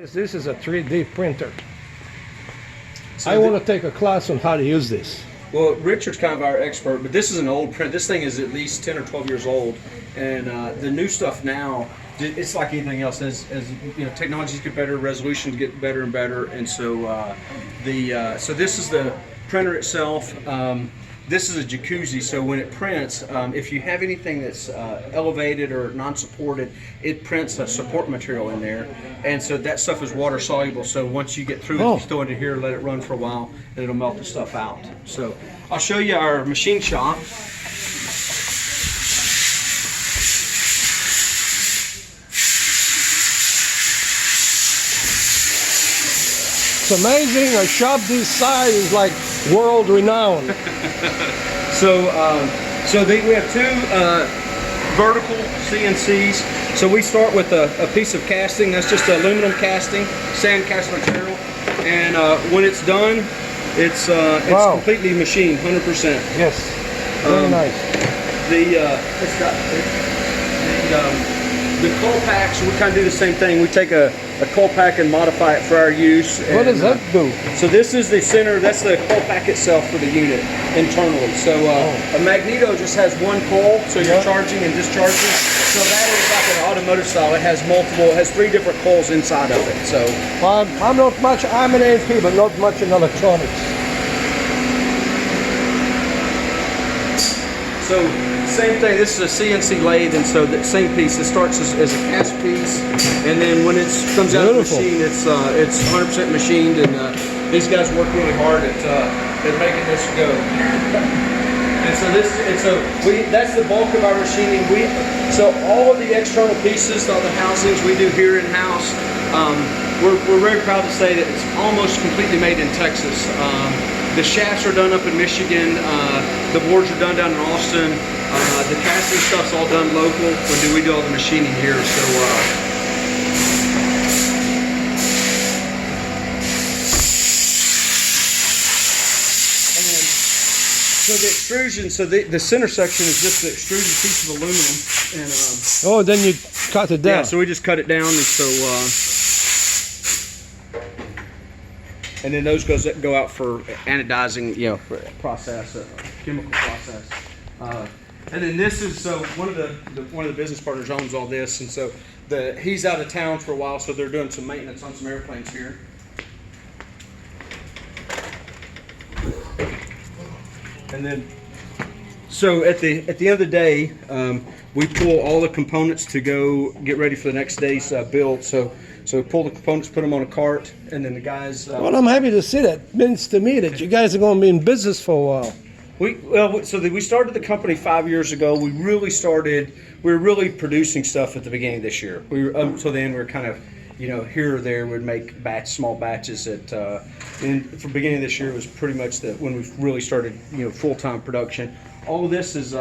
This is a 3D printer. So I want to take a class on how to use this. Well, Richard's kind of our expert, but this is an old print. This thing is at least 10 or 12 years old, and the new stuff now, it's like anything else. As you know, technologies get better, resolutions get better and better, and so so this is the printer itself. This is a jacuzzi, so when it prints, if you have anything that's elevated or non-supported, it prints a support material in there, and so that stuff is water soluble. So once you get through it, you throw it in here, let it run for a while, and it'll melt the stuff out. So I'll show you our machine shop. It's amazing. A shop this size is like world renowned. We have two vertical CNCs. So we start with a piece of casting. That's just aluminum casting, sand cast material, and when it's done, it's completely machined, 100%. Yes, very nice. The coil packs, we kind of do the same thing. We take a coil pack and modify it for our use. What does that do? So this is the center, that's the coil pack itself for the unit internally. So a magneto just has one coil, so you're charging and discharging. So that is like an automotive style. It has multiple, it has 3 different coils inside of it. So I'm not much, I'm an AP, but not much in electronics. So same thing, this is a CNC lathe, and so the same piece, it starts as a cast piece, and then when it comes out of the machine, it's 100% machined, and these guys work really hard at making this go. And so that's the bulk of our machining. So all of the external pieces, all the housings we do here in-house, we're very proud to say that it's almost completely made in Texas. The shafts are done up in Michigan. The boards are done down in Austin. The casting stuff's all done local. We do all the machining here. So the extrusion, the center section is just the extruded piece of aluminum, and oh, then you cut it down. Yeah, so we just cut it down, and so and then those go out for anodizing, for process, chemical process. And then this is one of the business partners owns all this, and so he's out of town for a while, so they're doing some maintenance on some airplanes here. And then, so at the end of the day, we pull all the components to go get ready for the next day's build. So we pull the components, put them on a cart, and then the guys. Well, I'm happy to see that. It means to me that you guys are going to be in business for a while. We started the company 5 years ago. We were really producing stuff at the beginning of this year. Until then, we were kind of, here or there, we'd make small batches. And for the beginning of this year was pretty much when we really started, full-time production. All of this is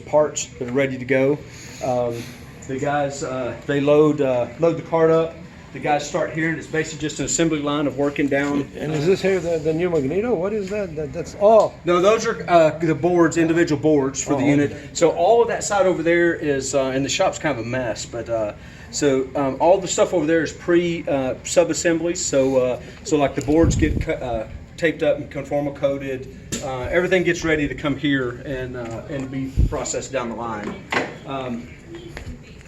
parts that are ready to go. The guys, they load the cart up. The guys start here, and it's basically just an assembly line of working down. And is this here the new magneto? What is that? No, those are the boards, individual boards for the unit. So all of that side over there is, and the shop's kind of a mess, but all the stuff over there is sub-assemblies. So like the boards get taped up and conformal coated. Everything gets ready to come here and be processed down the line.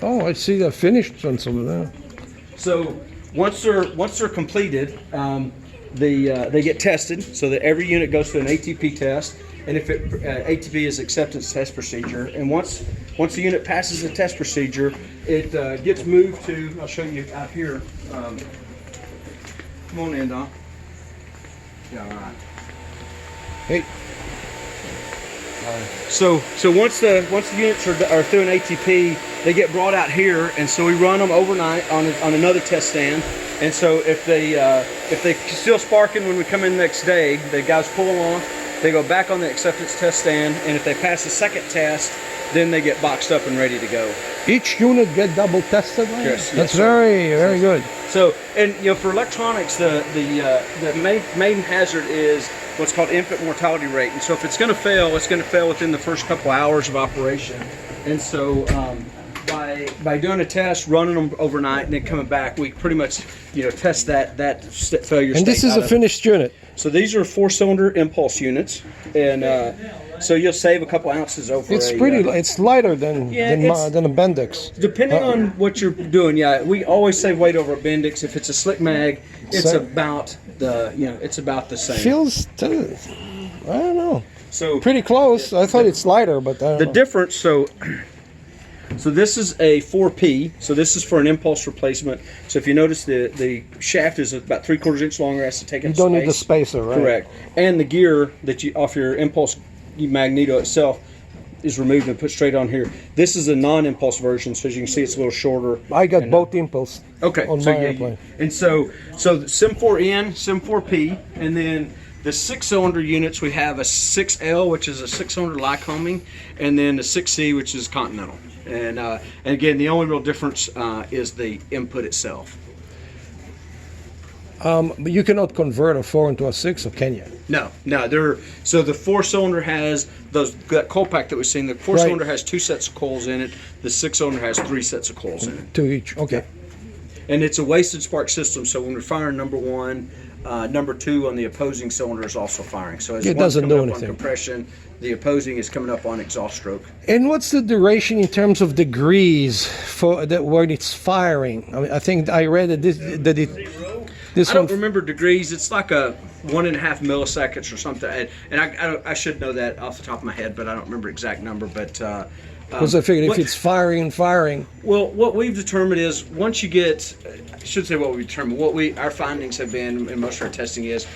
Oh, I see the finished on some of that. So once they're completed, they get tested. So that every unit goes through an ATP test, and if ATP is acceptance test procedure, and once the unit passes the test procedure, it gets moved to. I'll show you out here. Come on in, Don. Yeah, all right. Hey. So once the units are through an ATP, they get brought out here, and so we run them overnight on another test stand. And so if they still sparking when we come in the next day, the guys pull them off. They go back on the acceptance test stand, and if they pass the second test, then they get boxed up and ready to go. Each unit get double tested? Right? Yes. That's very good. So, and for electronics, the main hazard is what's called infant mortality rate. And so if it's going to fail, it's going to fail within the first couple hours of operation. And so by by doing a test, running them overnight, and then coming back, we pretty much test that failure. And this is a finished unit. So these are 4-cylinder impulse units, and so you'll save a couple ounces over. It's it's lighter than a Bendix. Depending on what you're doing, we always save weight over a Bendix. If it's a slick mag, it's about the same. Feels, I don't know. So pretty close. I thought it's lighter, but I don't know. Difference. So this is a 4P. So this is for an impulse replacement. So if you notice, the shaft is about 3/4 inch longer. Has to take up You don't space. need the spacer, right? Correct. And the gear that you off your impulse magneto itself is removed and put straight on here. This is a non-impulse version, so as you can see, it's a little shorter. I got both impulse. Okay. On my airplane. And so Sim 4N, Sim 4P, and then the 6-cylinder units, we have a 6L, which is a 6-cylinder Lycoming, and then the 6C, which is Continental. And again, the only real difference is the input itself. But you cannot convert a 4 into a 6, or can you? No. So the 4-cylinder has that coil pack that we've seen. The 4-cylinder has 2 sets of coils in it. The 6-cylinder has 3 sets of coils in it. 2 each. Okay. And it's a wasted spark system. So when we're firing number 1, number 2 on the opposing cylinder is also firing. So as it one's doesn't coming do up anything. on compression, the opposing is coming up on exhaust stroke. And what's the duration in terms of degrees for when it's firing? I think I read that I don't remember degrees. It's like a 1.5 milliseconds or something. And I should know that off the top of my head, but I don't remember exact number. But because I figured if it's firing. Well, what we've determined is once you get, I should say what we determined. Our findings have been in most of our testing is,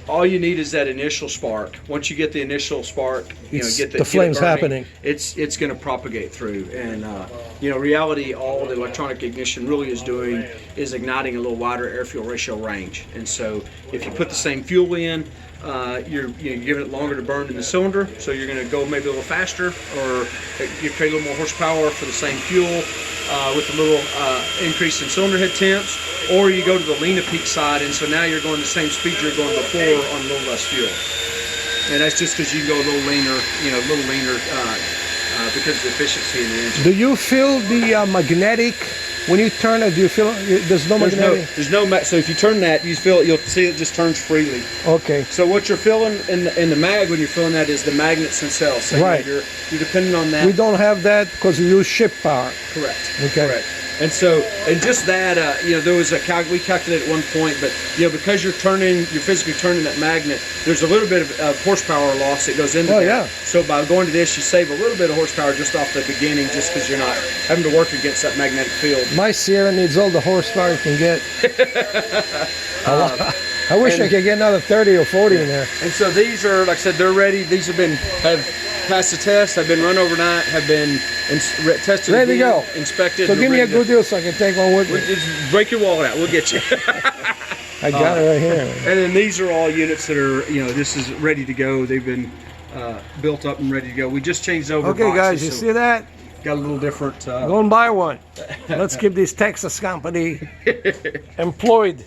all you need is that initial spark. Once you get the initial spark, get the flames burning, happening. It's going to propagate through. And reality, all the electronic ignition really is doing is igniting a little wider air-fuel ratio range. And so, if you put the same fuel in, you're giving it longer to burn in the cylinder, so you're going to go maybe a little faster, or you create a little more horsepower for the same fuel with a little increase in cylinder head temps, or you go to the lean peak side, and so now you're going the same speed you're going before on a little less fuel. And that's just because you can go a little leaner, because of the efficiency in the engine. Do you feel the magnetic? When you turn it, do you feel there's no magnetic? So if you turn that, you'll see it just turns freely. Okay. So what you're feeling in the mag when you're feeling that is the magnets themselves. So right. You're depending on that. We don't have that because we use ship power. Correct. Okay. Correct. And so, and just that, there was we calculated at one point, but because you're physically turning that magnet, there's a little bit of horsepower loss that goes into that. Yeah. So by going to this, you save a little bit of horsepower just off the beginning, just because you're not having to work against that magnetic field. My Sierra needs all the horsepower it can get. I wish I could get another 30 or 40 in there. And so these are, like I said, they're ready. These have passed the test, have been run overnight, have been tested, ready to go, inspected. So give me a good deal so I can take one with me. Just break your wallet out, we'll get you. I got it right here. And then these are all units that are, this is ready to go. They've been built up and ready to go. We just changed over Okay, boxes, guys, you see that? Got a little different. Go and buy one. Let's keep this Texas company employed.